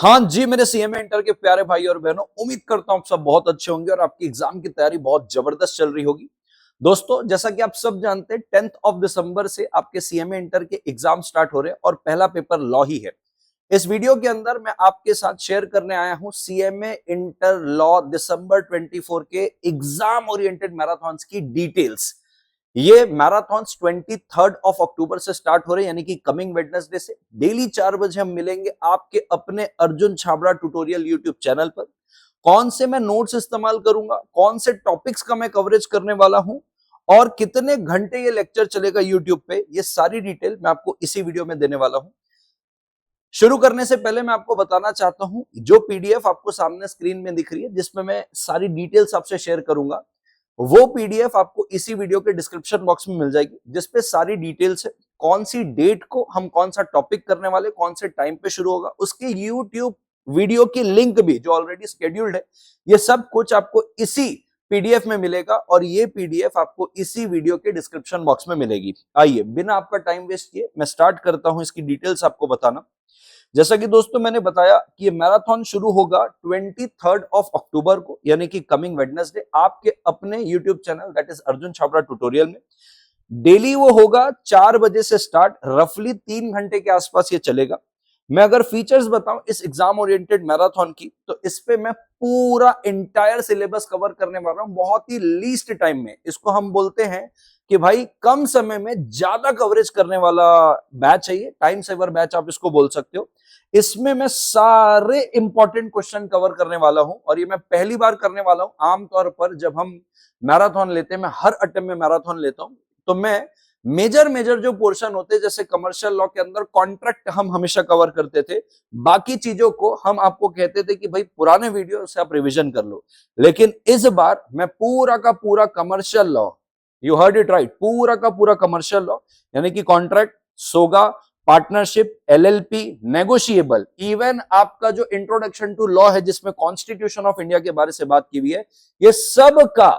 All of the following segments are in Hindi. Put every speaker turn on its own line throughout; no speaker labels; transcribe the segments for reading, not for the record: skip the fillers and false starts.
हाँ जी, मेरे सीएमए इंटर के प्यारे भाई और बहनों, उम्मीद करता हूं आप सब बहुत अच्छे होंगे और आपकी एग्जाम की तैयारी बहुत जबरदस्त चल रही होगी। दोस्तों, जैसा कि आप सब जानते हैं, 10th ऑफ दिसंबर से आपके सीएमए इंटर के एग्जाम स्टार्ट हो रहे हैं और पहला पेपर लॉ ही है। इस वीडियो के अंदर मैं आपके साथ शेयर करने आया हूं सीएमए इंटर लॉ दिसंबर 24 के एग्जाम ओरिएंटेड मैराथन्स की डिटेल्स। ये मैराथॉन्स 23 ऑफ अक्टूबर से स्टार्ट हो रहे हैं, यानी कि कमिंग वेडनेसडे से। डेली 4 बजे हम मिलेंगे आपके अपने Arjun Chhabra tutorial YouTube channel पर। कौन से मैं नोट्स इस्तेमाल करूंगा, कौन से टॉपिक्स का मैं कवरेज करने वाला हूं और कितने घंटे ये लेक्चर चलेगा यूट्यूब पे, ये सारी डिटेल मैं आपको इसी वीडियो में देने वाला हूं। शुरू करने से पहले मैं आपको बताना चाहता हूं, जो पीडीएफ आपको सामने स्क्रीन में दिख रही है जिसमें मैं सारी डिटेल्स आपसे शेयर करूंगा, वो पीडीएफ आपको इसी वीडियो के डिस्क्रिप्शन बॉक्स में मिल जाएगी, जिसपे सारी डिटेल्स है। कौन सी डेट को हम कौन सा टॉपिक करने वाले, कौन से टाइम पे शुरू होगा, उसकी यूट्यूब वीडियो की लिंक भी जो ऑलरेडी स्केड्यूल्ड है, ये सब कुछ आपको इसी पीडीएफ में मिलेगा और ये पीडीएफ आपको इसी वीडियो के डिस्क्रिप्शन बॉक्स में मिलेगी। आइए, बिना आपका टाइम वेस्ट किए मैं स्टार्ट करता हूं इसकी डिटेल्स आपको बताना। जैसा कि दोस्तों मैंने बताया कि ये मैराथन शुरू होगा 23 ऑफ अक्टूबर को, यानी कि कमिंग वेडनेसडे, आपके अपने YouTube channel that is Arjun Chhabra tutorial में। डेली वो होगा 4 बजे से स्टार्ट, रफली 3 घंटे के आसपास ये चलेगा। मैं अगर फीचर्स बताऊं इस एग्जाम ओरिएंटेड मैराथन की, तो इस पे मैं पूरा इंटायर सिलेबस कवर करने वाला हूं बहुत ही लीस्ट टाइम में। इसको हम बोलते हैं कि भाई कम समय में ज्यादा कवरेज करने वाला बैच है ये, टाइम सेवर बैच आप इसको बोल सकते हो। इसमें मैं सारे इंपॉर्टेंट क्वेश्चन कवर करने वाला हूं और ये मैं पहली बार करने वाला हूं। आमतौर पर जब हम मैराथन लेते हैं, मैं हर अटेम्प्ट में मैराथन लेता हूं, तो मैं मेजर जो पोर्शन होते हैं, जैसे कमर्शियल लॉ के अंदर कॉन्ट्रैक्ट हम हमेशा कवर करते थे, बाकी चीजों को हम आपको कहते थे कि भाई पुराने वीडियो से आप रिवीजन कर लो। लेकिन इस बार मैं पूरा का पूरा commercial law, you heard it right, पूरा का पूरा कमर्शियल लॉ, यानी कि contract, SOGA, partnership, LLP, negotiable, even आपका जो इंट्रोडक्शन टू लॉ है जिसमें कॉन्स्टिट्यूशन ऑफ इंडिया के बारे से बात की हुई है, ये सब का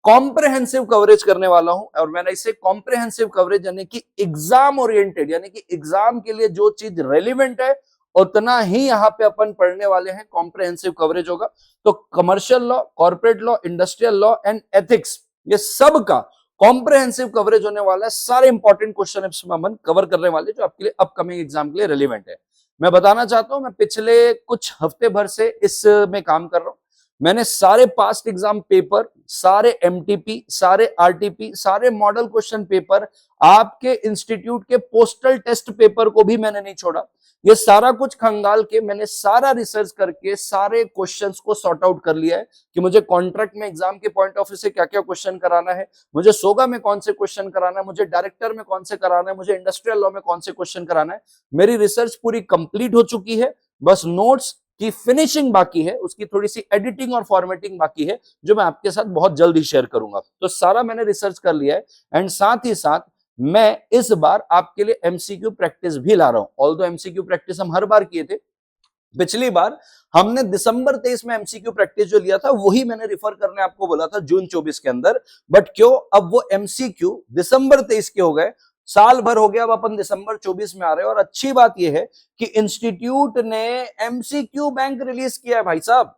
कॉम्प्रहेंसिव कवरेज करने वाला हूं। और मैंने इसे कॉम्प्रहेंसिव कवरेज यानी कि एग्जाम ओरिएंटेड, यानी कि एग्जाम के लिए जो चीज रेलिवेंट है उतना ही यहां पे अपन पढ़ने वाले हैं, कॉम्प्रहेंसिव कवरेज होगा। तो commercial law, corporate law, industrial law and ethics, ये सब का कॉम्प्रहेंसिव कवरेज होने वाला है। सारे इंपॉर्टेंट क्वेश्चन इसमें अपन कवर करने वाले जो आपके लिए अपकमिंग एग्जाम के लिए रेलिवेंट है। मैं बताना चाहता हूं, मैं पिछले कुछ हफ्ते भर से इसमें काम कर रहा हूं। मैंने सारे पास्ट एग्जाम पेपर, सारे एमटीपी, सारे आरटीपी, सारे मॉडल क्वेश्चन पेपर, आपके इंस्टीट्यूट के पोस्टल टेस्ट पेपर को भी मैंने नहीं छोड़ा। ये सारा कुछ खंगाल के मैंने सारा रिसर्च करके सारे क्वेश्चंस को सॉर्ट आउट कर लिया है कि मुझे कॉन्ट्रैक्ट में एग्जाम के पॉइंट ऑफ व्यू से क्या क्या क्वेश्चन कराना है, मुझे सोगा में कौन से क्वेश्चन कराना है, मुझे डायरेक्टर में कौन से कराना है, मुझे इंडस्ट्रियल लॉ में कौन से क्वेश्चन कराना है। मेरी रिसर्च पूरी कंप्लीट हो चुकी है, बस नोट्स की फिनिशिंग बाकी है, उसकी थोड़ी सी एडिटिंग और फॉर्मेटिंग बाकी है जो मैं आपके साथ बहुत जल्द ही शेयर करूंगा। तो सारा मैंने रिसर्च कर लिया है एंड साथ ही साथ मैं इस बार आपके लिए एमसीक्यू प्रैक्टिस भी ला रहा हूं। ऑल्दो एमसीक्यू प्रैक्टिस हम हर बार किए थे, पिछली बार हमने दिसंबर 23 में एमसीक्यू प्रैक्टिस जो लिया था वही मैंने रिफर करने आपको बोला था जून 24 के अंदर। बट क्यों अब वो एमसीक्यू दिसंबर 23 के हो गए, साल भर हो गया, अब अपन दिसंबर 24 में आ रहे हैं। और अच्छी बात यह है कि इंस्टीट्यूट ने एमसीक्यू बैंक रिलीज किया है भाई साहब।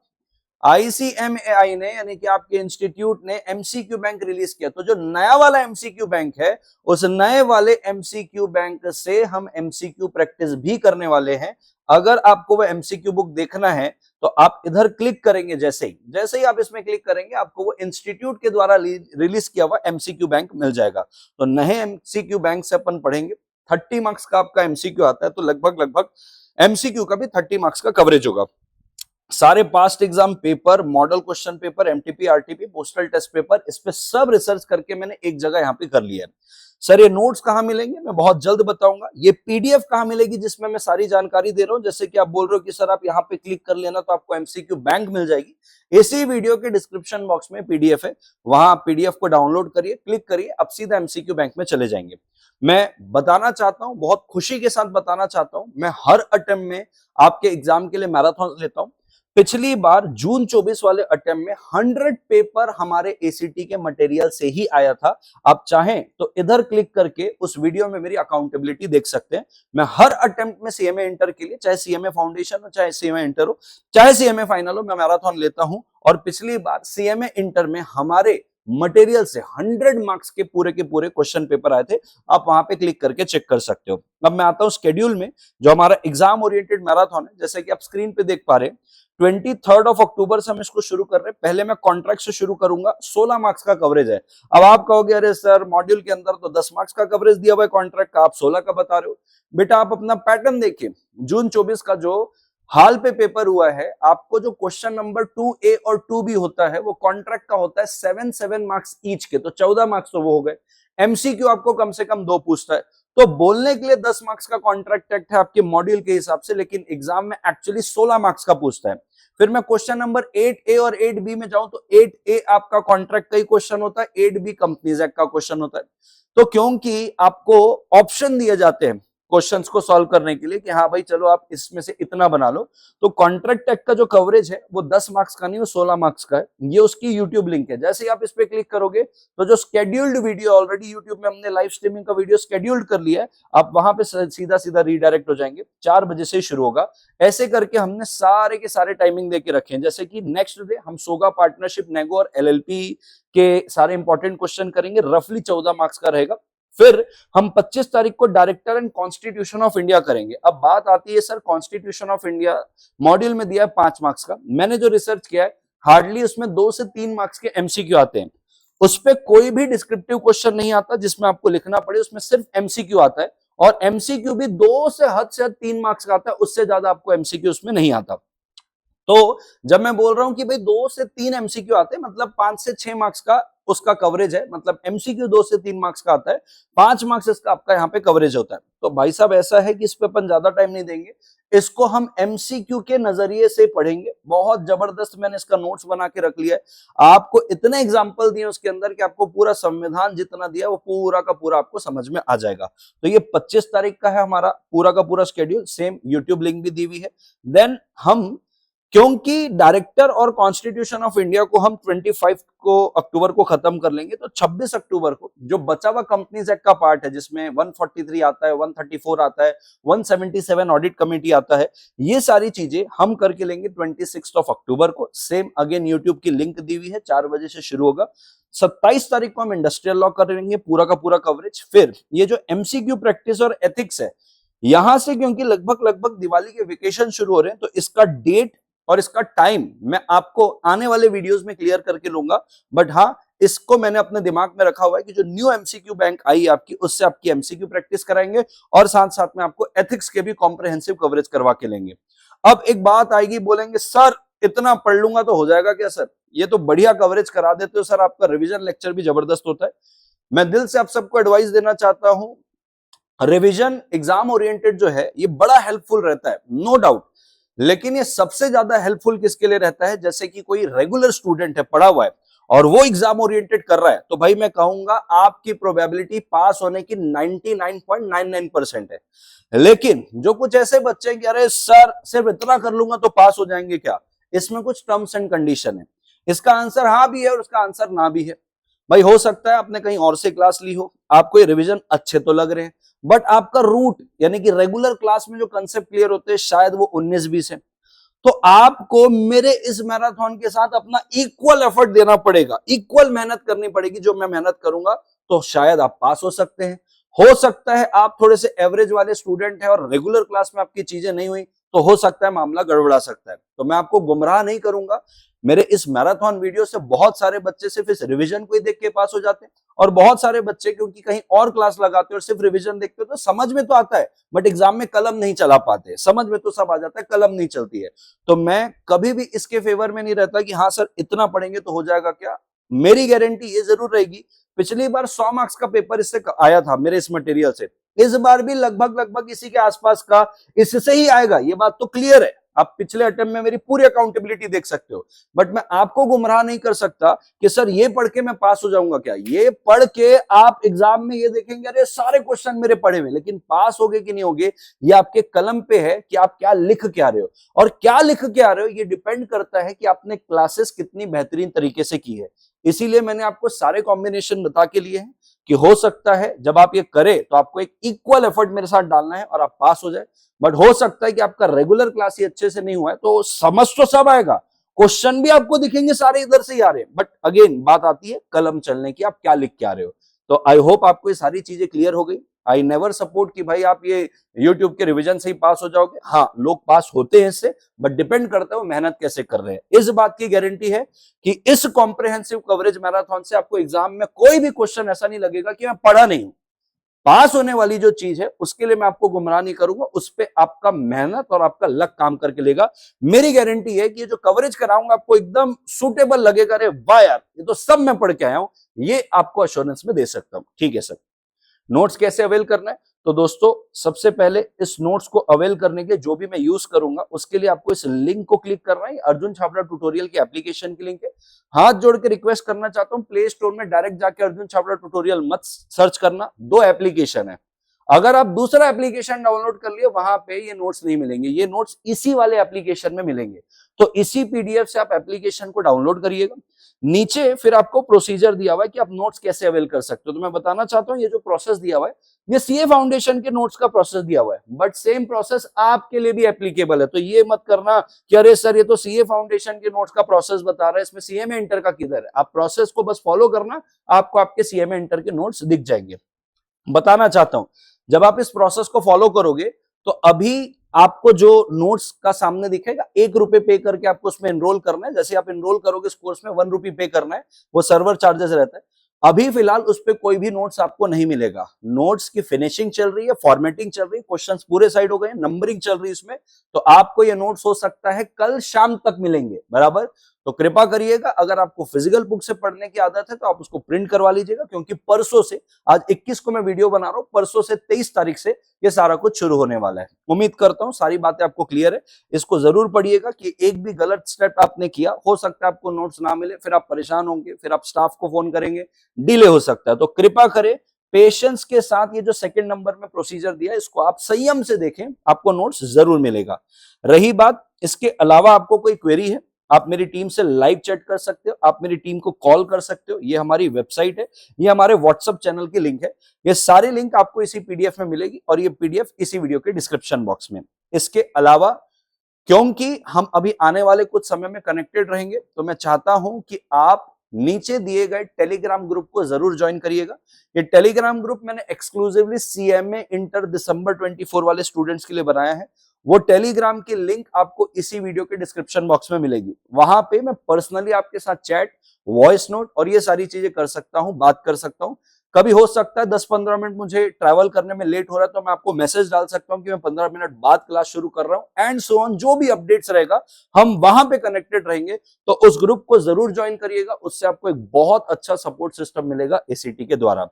आईसीएमएआई ने, यानी कि आपके इंस्टीट्यूट ने एमसीक्यू बैंक रिलीज किया। तो जो नया वाला एमसीक्यू बैंक है, उस नए वाले एमसीक्यू बैंक से हम एमसीक्यू प्रैक्टिस भी करने वाले हैं। अगर आपको वो एमसीक्यू बुक देखना है तो आप इधर क्लिक करेंगे, जैसे ही आप इसमें क्लिक करेंगे आपको वो इंस्टीट्यूट के द्वारा रिलीज किया हुआ एमसीक्यू बैंक मिल जाएगा। तो नए एमसीक्यू बैंक से अपन पढ़ेंगे। 30 मार्क्स का आपका एमसीक्यू आता है, तो लगभग एमसीक्यू का भी 30 मार्क्स का कवरेज होगा। सारे past exam paper, model question paper, MTP, RTP, postal test paper, इस पे सब रिसर्च करके मैंने एक जगह यहाँ पे कर लिया है। सर ये नोट्स कहाँ मिलेंगे, मैं बहुत जल्द बताऊंगा। ये पीडीएफ कहाँ मिलेगी जिसमें मैं सारी जानकारी दे रहा हूँ, जैसे कि आप बोल रहे हो कि सर आप यहाँ पे क्लिक कर लेना तो आपको एमसीक्यू बैंक मिल जाएगी। इसी वीडियो के डिस्क्रिप्शन बॉक्स में पीडीएफ है, वहां आप पीडीएफ को डाउनलोड करिए, क्लिक करिए, अब सीधा एमसीक्यू बैंक में चले जाएंगे। मैं बताना चाहता हूं, बहुत खुशी के साथ बताना चाहता हूं, मैं हर अटेम्प्ट में आपके एग्जाम के लिए मैराथन लेता हूं। पिछली बार जून 24 वाले अटेम्प्ट में 100 पेपर हमारे एसीटी के मटेरियल से ही आया था। आप चाहें तो इधर क्लिक करके उस वीडियो में मेरी अकाउंटेबिलिटी देख सकते हैं। मैं हर अटेम्प्ट में सीएमए इंटर के लिए, चाहे सीएमए फाउंडेशन हो, चाहे सीएमए इंटर हो, चाहे सीएमए फाइनल हो, मैं मैराथन लेता हूं। और पिछली बार सीएमए इंटर में हमारे मटेरियल से 100 मार्क्स के पूरे क्वेश्चन पेपर आए थे। आप वहां पे क्लिक करके चेक कर सकते हो। अब मैं आता हूं शेड्यूल में, जो हमारा एग्जाम ओरिएंटेड मैराथन है। जैसे कि आप स्क्रीन पे देख पा रहे हैं, 23 अक्टूबर से हम इसको शुरू कर रहे हैं। पहले मैं कॉन्ट्रैक्ट से शुरू करूंगा। 16 मार्क्स का कवरेज है। अब आप कहोगे अरे सर, मॉड्यूल के अंदर तो 10 मार्क्स का कवरेज दिया हुआ है कॉन्ट्रैक्ट का, आप 16 का बता रहे हो। बेटा आप अपना पैटर्न देखिए, जून 24 का जो हाल पे पेपर हुआ है, आपको जो क्वेश्चन नंबर 2A और 2B होता है वो कॉन्ट्रैक्ट का होता है 7 मार्क्स ईच के, तो 14 मार्क्स तो वो हो गए। एमसीक्यू आपको कम से कम 2 पूछता है, तो बोलने के लिए 10 मार्क्स का कॉन्ट्रैक्ट एक्ट है आपके मॉड्यूल के हिसाब से, लेकिन एग्जाम में एक्चुअली 16 मार्क्स का पूछता है। फिर मैं क्वेश्चन नंबर 8A और 8B में जाऊं तो 8A आपका कॉन्ट्रैक्ट का ही क्वेश्चन होता है, 8B कंपनीज एक्ट का क्वेश्चन होता है। तो क्योंकि आपको ऑप्शन दिए जाते हैं क्वेश्चंस को सॉल्व करने के लिए कि हाँ भाई चलो आप इसमें से इतना बना लो, तो कॉन्ट्रैक्ट एक्ट का जो कवरेज है वो 10 मार्क्स का नहीं, वो 16 मार्क्स का है। ये उसकी यूट्यूब लिंक है। जैसे ही आप इस पे क्लिक करोगे तो जो स्केड्यूल्ड वीडियो, ऑलरेडी यूट्यूब में हमने लाइव स्ट्रीमिंग का वीडियो स्केड्यूल्ड कर लिया है, आप वहां पे सीधा सीधा रीडायरेक्ट हो जाएंगे। 4 बजे से शुरू होगा। ऐसे करके हमने सारे के सारे टाइमिंग देके रखे हैं। जैसे कि नेक्स्ट डे हम सोगा पार्टनरशिप, नेगो और एलएलपी के सारे इंपॉर्टेंट क्वेश्चन करेंगे, रफली 14 मार्क्स का रहेगा। फिर हम 25 तारीख को director and constitution of India करेंगे। अब बात आती है sir, constitution of India module में दिया है 5 मार्क्स का। मैंने जो रिसर्च किया है, हार्डली उसमें 2 से 3 मार्क्स के एमसीक्यू आते हैं। उस पर कोई भी डिस्क्रिप्टिव क्वेश्चन नहीं आता जिसमें आपको लिखना पड़े, उसमें सिर्फ एमसीक्यू आता है। और एमसीक्यू भी 2 से हद 3 मार्क्स का आता है, उससे ज्यादा आपको एमसीक्यू उसमें नहीं आता। तो जब मैं बोल रहा हूं कि भाई 2 से 3 एमसीक्यू आते हैं, मतलब 5 से 6 मार्क्स का उसका कवरेज है, मतलब एमसीक्यू 2 से 3 मार्क्स का आता है, 5 मार्क्स इसका आपका यहाँ पे कवरेज होता है। तो भाई साहब ऐसा है कि इस पे अपन ज्यादा टाइम नहीं देंगे, इसको हम एमसीक्यू के नजरिए से पढ़ेंगे। बहुत जबरदस्त मैंने इसका नोट्स बना के रख लिया है। आपको इतने एग्जाम्पल दिए उसके अंदर कि आपको पूरा संविधान जितना दिया वो पूरा का पूरा आपको समझ में आ जाएगा। तो ये 25 तारीख का है हमारा पूरा का पूरा शेड्यूल, सेम यूट्यूब लिंक भी दी हुई है। देन हम, क्योंकि डायरेक्टर और कॉन्स्टिट्यूशन ऑफ इंडिया को हम 25 को अक्टूबर को खत्म कर लेंगे, तो 26 अक्टूबर को जो बचा हुआ कंपनीज एक्ट का पार्ट है, जिसमें 143 आता है, 134 आता है, 177 ऑडिट कमेटी आता है, ये सारी चीजें हम करके लेंगे 26 अक्टूबर को। सेम अगेन यूट्यूब की लिंक दी हुई है, 4 बजे से शुरू होगा। 27 तारीख को हम इंडस्ट्रियल लॉ करेंगे पूरा का पूरा कवरेज। फिर ये जो एमसीक्यू प्रैक्टिस और एथिक्स है, यहां से क्योंकि लगभग दिवाली के वेकेशन शुरू हो रहे हैं, तो इसका डेट और इसका टाइम मैं आपको आने वाले वीडियोस में क्लियर करके लूंगा। बट हाँ, इसको मैंने अपने दिमाग में रखा हुआ है कि जो न्यू एमसीक्यू बैंक आई आपकी, उससे आपकी एमसीक्यू प्रैक्टिस कराएंगे और साथ साथ में आपको एथिक्स के भी कॉम्प्रिहेंसिव कवरेज करवा के लेंगे। अब एक बात आएगी, बोलेंगे सर इतना पढ़ लूंगा तो हो जाएगा क्या सर? ये तो बढ़िया कवरेज करा देते हो सर, आपका रिविजन लेक्चर भी जबरदस्त होता है। मैं दिल से आप सबको एडवाइस देना चाहता हूं, रिविजन एग्जाम ओरिएंटेड जो है ये बड़ा हेल्पफुल रहता है, नो डाउट। लेकिन ये सबसे ज्यादा हेल्पफुल किसके लिए रहता है? जैसे कि कोई रेगुलर स्टूडेंट है, पढ़ा हुआ है और वो एग्जाम ओरिएंटेड कर रहा है, तो भाई मैं कहूंगा आपकी प्रोबेबिलिटी पास होने की 99.99% है। लेकिन जो कुछ ऐसे बच्चे हैं कि अरे सर सिर्फ इतना कर लूंगा तो पास हो जाएंगे क्या, इसमें कुछ टर्म्स एंड कंडीशन है। इसका आंसर हाँ भी है और उसका आंसर ना भी है। भाई हो सकता है आपने कहीं और से क्लास ली हो, आपको ये रिवीजन अच्छे तो लग रहे हैं, बट आपका रूट यानी कि रेगुलर क्लास में जो कंसेप्ट क्लियर होते हैं शायद वो 19-20 है। तो आपको मेरे इस मैराथन के साथ अपना इक्वल एफर्ट देना पड़ेगा, इक्वल मेहनत करनी पड़ेगी। जो मैं मेहनत करूंगा तो शायद आप पास हो सकते हैं। हो सकता है आप थोड़े से एवरेज वाले स्टूडेंट हैं और रेगुलर क्लास में आपकी चीजें नहीं हुई, तो हो सकता है मामला गड़बड़ा सकता है। तो मैं आपको गुमराह नहीं करूंगा। मेरे इस मैराथन वीडियो से बहुत सारे बच्चे सिर्फ इस रिवीजन को ही देख के पास हो जाते हैं, और बहुत सारे बच्चे क्योंकि कहीं और क्लास लगाते हैं और सिर्फ रिवीजन देखते हो, तो समझ में तो आता है बट एग्जाम में कलम नहीं चला पाते। समझ में तो सब आ जाता है, कलम नहीं चलती है। तो मैं कभी भी इसके फेवर में नहीं रहता कि हाँ सर इतना पढ़ेंगे तो हो जाएगा क्या। मेरी गारंटी ये जरूर रहेगी, पिछली बार 100 मार्क्स का पेपर इससे आया था मेरे इस मटेरियल से, इस बार भी लगभग इसी के आसपास का इससे ही आएगा, ये बात तो क्लियर है। आप पिछले अटेम्प्ट में मेरी पूरी अकाउंटेबिलिटी देख सकते हो, बट मैं आपको गुमराह नहीं कर सकता कि सर ये पढ़ के मैं पास हो जाऊंगा। क्या ये पढ़ के आप एग्जाम में ये देखेंगे अरे सारे क्वेश्चन मेरे पढ़े हुए, लेकिन पास होगे कि नहीं होगे ये आपके कलम पे है कि आप क्या लिख के आ रहे हो। और क्या लिख के आ रहे हो ये डिपेंड करता है कि आपने क्लासेस कितनी बेहतरीन तरीके से की है। इसीलिए मैंने आपको सारे कॉम्बिनेशन बता के लिए हैं कि हो सकता है जब आप ये करें तो आपको एक इक्वल एफर्ट मेरे साथ डालना है और आप पास हो जाए। बट हो सकता है कि आपका रेगुलर क्लास ही अच्छे से नहीं हुआ है, तो समझ तो सब आएगा, क्वेश्चन भी आपको दिखेंगे सारे इधर से ही आ रहे हैं, बट अगेन बात आती है कलम चलने की, आप क्या लिख के आ रहे हो। तो आई होप आपको ये सारी चीजें क्लियर हो गई। आई नेवर सपोर्ट कि भाई आप ये यूट्यूब के रिवीजन से ही पास हो जाओगे। हाँ, लोग पास होते हैं इससे, बट डिपेंड करता है वो मेहनत कैसे कर रहे हैं। इस बात की गारंटी है कि इस कॉम्प्रिहेंसिव कवरेज मैराथन से आपको एग्जाम में कोई भी क्वेश्चन ऐसा नहीं लगेगा कि मैं पढ़ा नहीं हूं। पास होने वाली जो चीज है उसके लिए मैं आपको गुमराह नहीं करूंगा, उस पर आपका मेहनत और आपका लक काम करके लेगा। मेरी गारंटी है कि ये जो कवरेज कराऊंगा आपको एकदम सुटेबल लगेगा। अरे वाह यार, ये तो सब मैं पढ़ के आया हूं, ये आपको अश्योरेंस में दे सकता हूं। ठीक है सर, नोट्स कैसे अवेल करना है? तो दोस्तों सबसे पहले इस नोट्स को अवेल करने के लिए जो भी मैं यूज करूंगा उसके लिए आपको इस लिंक को क्लिक करना है। अर्जुन छाबड़ा ट्यूटोरियल की एप्लीकेशन की लिंक है। हाथ जोड़ के रिक्वेस्ट करना चाहता हूं, प्ले स्टोर में डायरेक्ट जाके अर्जुन छाबड़ा ट्यूटोरियल मत सर्च करना, दो एप्लीकेशन है। अगर आप दूसरा एप्लीकेशन डाउनलोड कर लिए वहां पे ये नोट्स नहीं मिलेंगे, ये नोट्स इसी वाले एप्लीकेशन में मिलेंगे। तो इसी पीडीएफ से आप एप्लीकेशन को डाउनलोड करिएगा। नीचे फिर आपको प्रोसीजर दिया हुआ है कि आप नोट्स कैसे अवेल कर सकते हो। तो मैं बताना चाहता हूं ये जो प्रोसेस दिया हुआ है ये सीए फाउंडेशन के नोट्स का प्रोसेस दिया हुआ है, बट सेम प्रोसेस आपके लिए भी एप्लीकेबल है। तो ये मत करना कि अरे सर ये तो सीए फाउंडेशन के नोट्स का प्रोसेस बता रहा है, इसमें सीएमए इंटर का किधर है। आप प्रोसेस को बस फॉलो करना, आपको आपके सीएमए इंटर के नोट्स दिख जाएंगे। बताना चाहता हूं जब आप इस प्रोसेस को फॉलो करोगे तो अभी आपको जो नोट्स का सामने दिखेगा ₹1 पे करके आपको उसमें एनरोल करना है। जैसे आप एनरोल करोगे इस कोर्स में ₹1 पे करना है, वो सर्वर चार्जेस रहता है। अभी फिलहाल उस पे कोई भी नोट्स आपको नहीं मिलेगा। नोट्स की फिनिशिंग चल रही है, फॉर्मेटिंग चल रही है, क्वेश्चंस पूरे साइड हो गए, नंबरिंग चल रही है इसमें। तो आपको ये नोट्स हो सकता है कल शाम तक मिलेंगे, बराबर। तो कृपा करिएगा, अगर आपको फिजिकल बुक से पढ़ने की आदत है तो आप उसको प्रिंट करवा लीजिएगा, क्योंकि परसों से, आज 21 को मैं वीडियो बना रहा हूं, परसों से 23 तारीख से ये सारा कुछ शुरू होने वाला है। उम्मीद करता हूं सारी बातें आपको क्लियर है। इसको जरूर पढ़िएगा कि एक भी गलत स्टेप आपने किया, हो सकता है आपको नोट्स ना मिले, फिर आप परेशान होंगे, फिर आप स्टाफ को फोन करेंगे, डिले हो सकता है। तो कृपा करें, पेशेंस के साथ ये जो सेकंड नंबर में प्रोसीजर दिया है इसको आप संयम से देखें, आपको नोट्स जरूर मिलेगा। रही बात इसके अलावा आपको कोई क्वेरी है, आप मेरी टीम से लाइव चैट कर सकते हो, आप मेरी टीम को कॉल कर सकते हो। ये हमारी वेबसाइट है, ये हमारे व्हाट्सएप चैनल की लिंक है। ये सारी लिंक आपको इसी पीडीएफ में मिलेगी और ये पीडीएफ इसी वीडियो के डिस्क्रिप्शन बॉक्स में। इसके अलावा क्योंकि हम अभी आने वाले कुछ समय में कनेक्टेड रहेंगे, तो मैं चाहता हूं कि आप नीचे दिए गए टेलीग्राम ग्रुप को जरूर ज्वाइन करिएगा। ये टेलीग्राम ग्रुप मैंने एक्सक्लूसिवली सीएमए इंटर दिसंबर 24 वाले स्टूडेंट्स के लिए बनाया है। वो टेलीग्राम की लिंक आपको इसी वीडियो के डिस्क्रिप्शन बॉक्स में मिलेगी। वहां पे मैं पर्सनली आपके साथ चैट, वॉइस नोट और ये सारी चीजें कर सकता हूं, बात कर सकता हूं। कभी हो सकता है 10-15 मिनट मुझे ट्रैवल करने में लेट हो रहा है, तो मैं आपको मैसेज डाल सकता हूं कि मैं 15 मिनट बाद क्लास शुरू कर रहा हूं, एंड सो ऑन। जो भी अपडेट्स रहेगा हम वहां पे कनेक्टेड रहेंगे, तो उस ग्रुप को जरूर ज्वाइन करिएगा। उससे आपको एक बहुत अच्छा सपोर्ट सिस्टम मिलेगा एसीटी के द्वारा।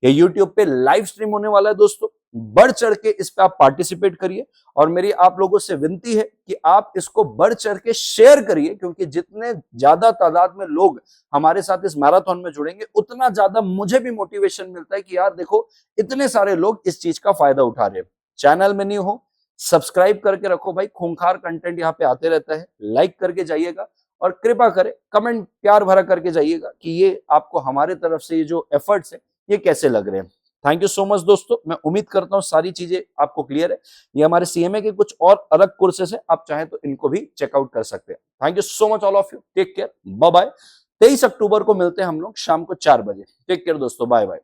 ये यूट्यूब पे लाइव स्ट्रीम होने वाला है दोस्तों, बढ़ चढ़ के इस पे आप पार्टिसिपेट करिए। और मेरी आप लोगों से विनती है कि आप इसको बढ़ चढ़ के शेयर करिए, क्योंकि जितने ज्यादा तादाद में लोग हमारे साथ इस मैराथन में जुड़ेंगे उतना ज्यादा मुझे भी मोटिवेशन मिलता है कि यार देखो इतने सारे लोग इस चीज का फायदा उठा रहे हैं। चैनल में न्यू हो, सब्सक्राइब करके रखो भाई, खूंखार कंटेंट यहाँ पे आते रहता है। लाइक करके जाइएगा और कृपा करें कमेंट प्यार भरा करके जाइएगा कि ये आपको हमारे तरफ से ये जो एफर्ट्स है ये कैसे लग रहे हैं। थैंक यू सो मच दोस्तों, मैं उम्मीद करता हूँ सारी चीजें आपको क्लियर है। ये हमारे सीएमए के कुछ और अलग कोर्सेस हैं, आप चाहें तो इनको भी चेकआउट कर सकते हैं। Thank you so much all of you, take care, bye bye. 23 अक्टूबर को मिलते हैं हम लोग शाम को 4 बजे। टेक केयर दोस्तों, बाय बाय।